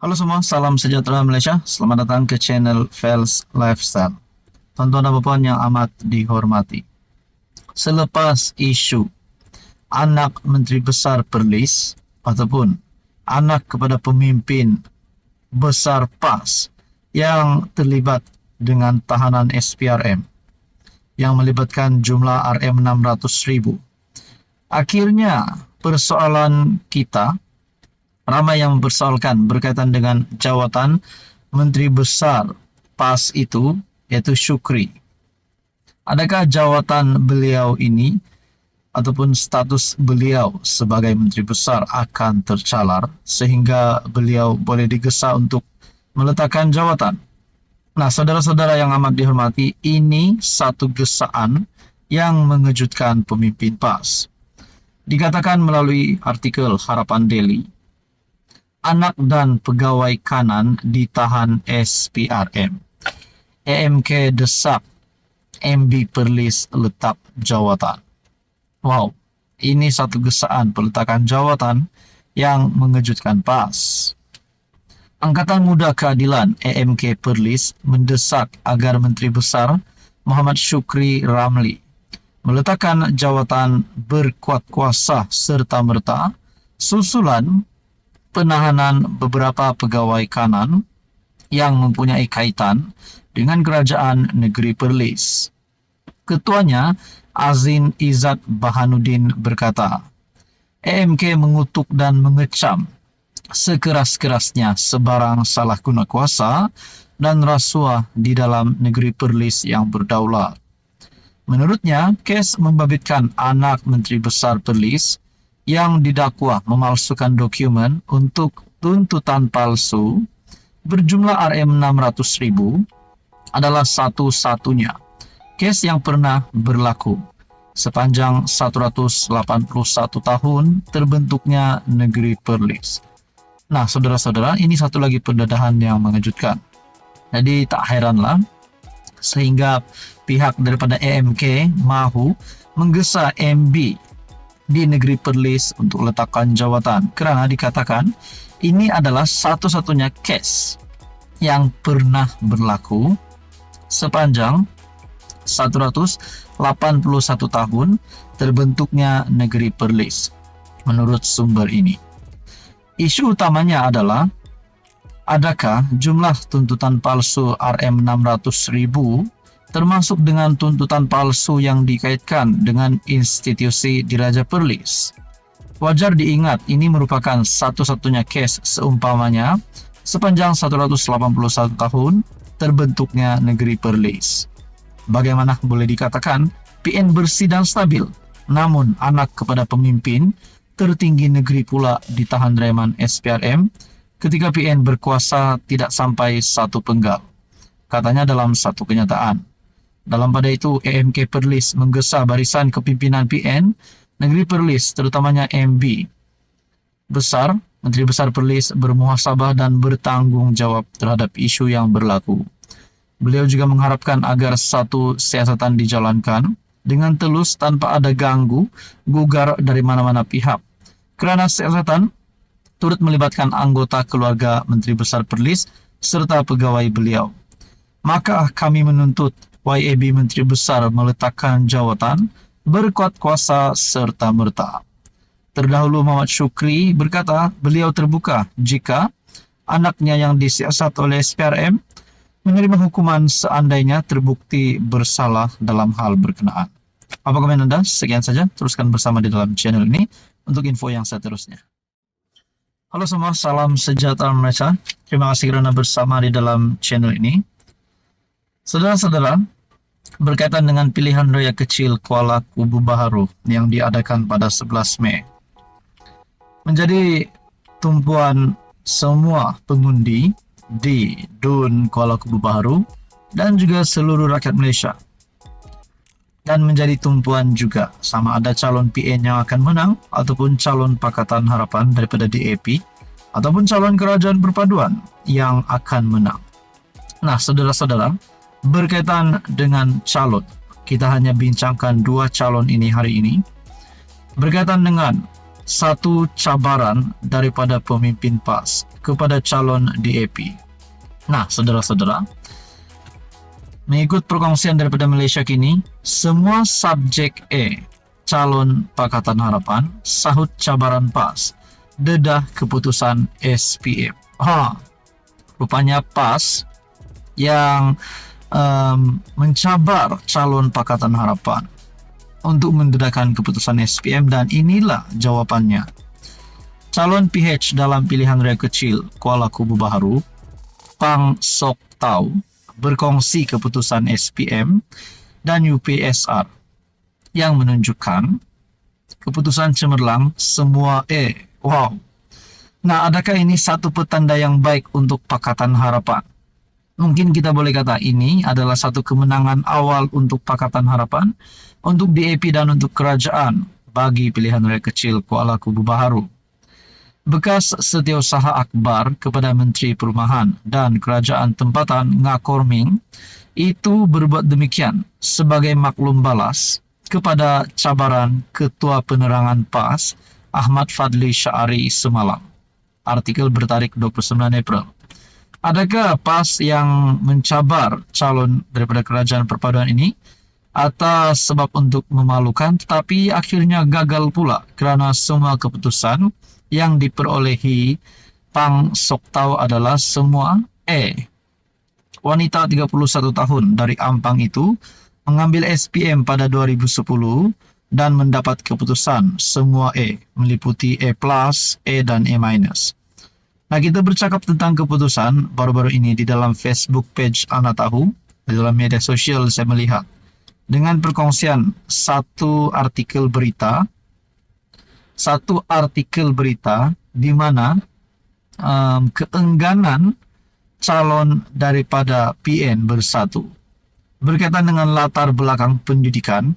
Halo semua, salam sejahtera Malaysia. Selamat datang ke channel Fels Lifestyle. Tuan-tuan dan puan yang amat dihormati. Selepas isu anak Menteri Besar Perlis ataupun anak kepada pemimpin besar PAS yang terlibat dengan tahanan SPRM yang melibatkan jumlah RM 600,000. Akhirnya persoalan kita ramai yang mempersoalkan berkaitan dengan jawatan Menteri Besar PAS itu, yaitu Syukri. Adakah jawatan beliau ini ataupun status beliau sebagai Menteri Besar akan tercalar sehingga beliau boleh digesa untuk meletakkan jawatan? Nah, saudara-saudara yang amat dihormati, ini satu gesaan yang mengejutkan pemimpin PAS. Dikatakan melalui artikel Harapan Daily, anak dan pegawai kanan ditahan SPRM. AMK desak MB Perlis letak jawatan. Wow, ini satu gesaan peletakan jawatan yang mengejutkan PAS. Angkatan Muda Keadilan AMK Perlis mendesak agar Menteri Besar Muhammad Syukri Ramli meletakkan jawatan berkuat kuasa serta-merta susulan penahanan beberapa pegawai kanan yang mempunyai kaitan dengan Kerajaan Negeri Perlis. Ketuanya, Azin Izzat Bahanuddin berkata, AMK mengutuk dan mengecam sekeras-kerasnya sebarang salah guna kuasa dan rasuah di dalam Negeri Perlis yang berdaulat. Menurutnya, kes membabitkan anak Menteri Besar Perlis yang didakwa memalsukan dokumen untuk tuntutan palsu berjumlah RM 600,000 adalah satu-satunya kes yang pernah berlaku sepanjang 181 tahun terbentuknya Negeri Perlis. Nah, saudara-saudara, ini satu lagi pendedahan yang mengejutkan. Jadi tak heranlah sehingga pihak daripada AMK mahu menggesa MB di Negeri Perlis untuk letakkan jawatan kerana dikatakan ini adalah satu-satunya kes yang pernah berlaku sepanjang 181 tahun terbentuknya Negeri Perlis menurut sumber ini. Isu utamanya adalah adakah jumlah tuntutan palsu RM 600,000 termasuk dengan tuntutan palsu yang dikaitkan dengan institusi Diraja Perlis. Wajar diingat ini merupakan satu-satunya kes seumpamanya sepanjang 181 tahun terbentuknya Negeri Perlis. Bagaimana boleh dikatakan PN bersih dan stabil, namun anak kepada pemimpin tertinggi negeri pula ditahan reman SPRM ketika PN berkuasa tidak sampai satu penggal, katanya dalam satu kenyataan. Dalam pada itu, AMK Perlis menggesa barisan kepimpinan PN Negeri Perlis, terutamanya MB Besar, Menteri Besar Perlis bermuhasabah dan bertanggung jawab terhadap isu yang berlaku. Beliau juga mengharapkan agar satu siasatan dijalankan dengan telus tanpa ada ganggu, gugar dari mana-mana pihak. Kerana siasatan turut melibatkan anggota keluarga Menteri Besar Perlis serta pegawai beliau. Maka kami menuntut YAB Menteri Besar meletakkan jawatan berkuat kuasa serta-merta. Terdahulu Muhammad Syukri berkata beliau terbuka jika anaknya yang disiasat oleh SPRM menerima hukuman seandainya terbukti bersalah dalam hal berkenaan. Apa komen Anda? Sekian saja, teruskan bersama di dalam channel ini untuk info yang seterusnya. Halo semua, salam sejahtera Malaysia. Terima kasih kerana bersama di dalam channel ini. Saudara-saudara, berkaitan dengan pilihan raya kecil Kuala Kubu Baharu yang diadakan pada 11 Mei. Menjadi tumpuan semua pengundi di DUN Kuala Kubu Baharu dan juga seluruh rakyat Malaysia. Dan menjadi tumpuan juga sama ada calon PN yang akan menang ataupun calon Pakatan Harapan daripada DAP ataupun calon Kerajaan Perpaduan yang akan menang. Nah, saudara-saudara, berkaitan dengan calon, kita hanya bincangkan dua calon ini hari ini. Berkaitan dengan satu cabaran daripada pemimpin PAS kepada calon DAP. Nah, saudara-saudara, mengikut perkongsian daripada Malaysia Kini, semua subjek E calon Pakatan Harapan sahut cabaran PAS dedah keputusan SPM. Rupanya PAS yang mencabar calon Pakatan Harapan untuk mendedahkan keputusan SPM, dan inilah jawapannya. Calon PH dalam pilihan raya kecil Kuala Kubu Baharu, Pang Sok Tau, berkongsi keputusan SPM dan UPSR yang menunjukkan keputusan cemerlang semua E. Wow. Nah, adakah ini satu petanda yang baik untuk Pakatan Harapan? Mungkin kita boleh kata ini adalah satu kemenangan awal untuk Pakatan Harapan, untuk DAP dan untuk kerajaan bagi pilihan raya kecil Kuala Kubu Baharu. Bekas setiausaha akbar kepada Menteri Perumahan dan Kerajaan Tempatan Ngakor Ming itu berbuat demikian sebagai maklum balas kepada cabaran Ketua Penerangan PAS Ahmad Fadli Syari semalam. Artikel bertarik 29 April. Adakah PAS yang mencabar calon daripada kerajaan perpaduan ini atas sebab untuk memalukan, tetapi akhirnya gagal pula kerana semua keputusan yang diperolehi Pang Sok Tau adalah semua E. Wanita 31 tahun dari Ampang itu mengambil SPM pada 2010 dan mendapat keputusan semua E, meliputi E+, E dan E-. Nah, kita bercakap tentang keputusan baru-baru ini di dalam Facebook page Ana Tahu, di dalam media sosial saya melihat dengan perkongsian satu artikel berita di mana keengganan calon daripada PN Bersatu berkaitan dengan latar belakang pendidikan.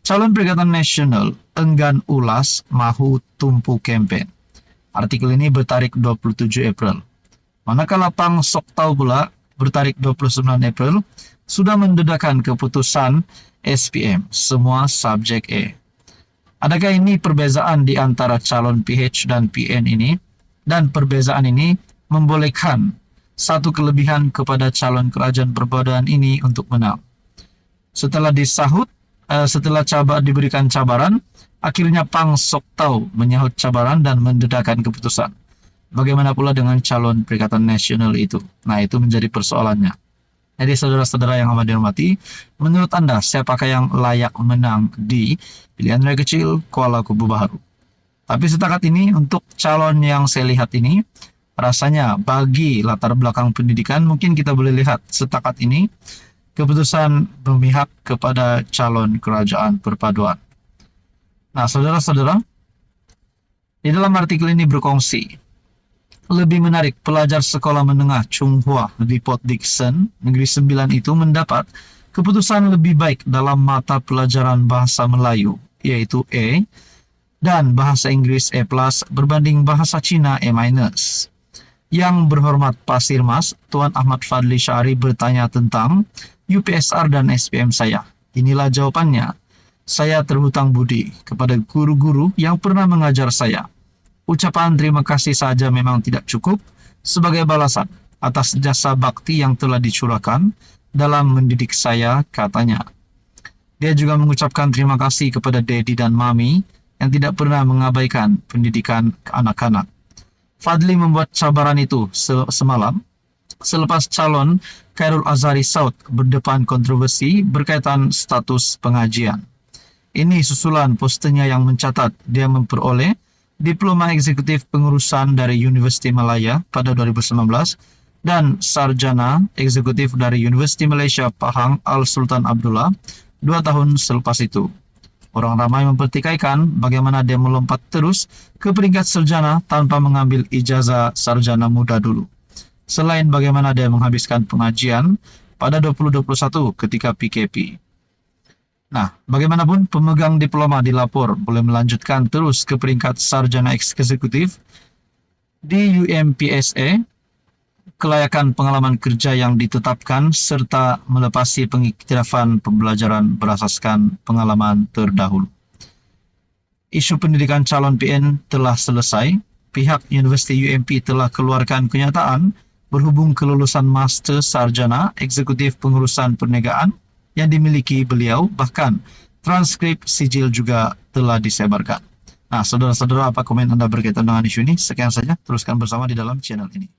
Calon Perikatan Nasional enggan ulas mahu tumpu kempen. Artikel ini bertarik 27 April. Manakala Pang Sok Tau pula bertarik 29 April sudah mendedahkan keputusan SPM semua subjek E. Adakah ini perbezaan di antara calon PH dan PN ini? Dan perbezaan ini membolehkan satu kelebihan kepada calon kerajaan perpaduan ini untuk menang. Setelah diberikan cabaran, akhirnya Pang Sok Tau menyahut cabaran dan mendedahkan keputusan. Bagaimana pula dengan calon Perikatan Nasional itu? Nah, itu menjadi persoalannya. Jadi saudara-saudara yang amat dihormati, menurut Anda siapakah yang layak menang di pilihan raya kecil Kuala Kubu Baharu? Tapi setakat ini untuk calon yang saya lihat ini, rasanya bagi latar belakang pendidikan mungkin kita boleh lihat setakat ini keputusan berpihak kepada calon kerajaan perpaduan. Nah, saudara-saudara, di dalam artikel ini berkongsi, lebih menarik pelajar sekolah menengah Chung Hua di Port Dickson, Negeri Sembilan itu mendapat keputusan lebih baik dalam mata pelajaran bahasa Melayu, yaitu E, dan bahasa Inggris E+, berbanding bahasa Cina E-. Yang berhormat Pasir Mas, Tuan Ahmad Fadli Syari bertanya tentang UPSR dan SPM saya. Inilah jawabannya. Saya terhutang budi kepada guru-guru yang pernah mengajar saya. Ucapan terima kasih saja memang tidak cukup sebagai balasan atas jasa bakti yang telah dicurahkan dalam mendidik saya, katanya. Dia juga mengucapkan terima kasih kepada Dedi dan Mami yang tidak pernah mengabaikan pendidikan anak-anak. Fadli membuat cabaran itu semalam selepas calon Khairul Azhari Saud berdepan kontroversi berkaitan status pengajian. Ini susulan posternya yang mencatat dia memperoleh Diploma Eksekutif Pengurusan dari Universiti Malaya pada 2019 dan Sarjana Eksekutif dari Universiti Malaysia Pahang Al-Sultan Abdullah 2 tahun selepas itu. Orang ramai mempertikaikan bagaimana dia melompat terus ke peringkat sarjana tanpa mengambil ijazah sarjana muda dulu. Selain bagaimana dia menghabiskan pengajian pada 2021 ketika PKP. Nah, bagaimanapun pemegang diploma dilapor boleh melanjutkan terus ke peringkat sarjana eksekutif di UMPSA, kelayakan pengalaman kerja yang ditetapkan serta melepasi pengiktirafan pembelajaran berasaskan pengalaman terdahulu. isu pendidikan calon PN telah selesai. Pihak Universiti UMP telah keluarkan kenyataan berhubung kelulusan Master Sarjana Eksekutif Pengurusan Perniagaan yang dimiliki beliau, bahkan transkrip sijil juga telah disebarkan. Nah, saudara-saudara, apa komen Anda berkaitan dengan isu ini? Sekian saja, teruskan bersama di dalam channel ini.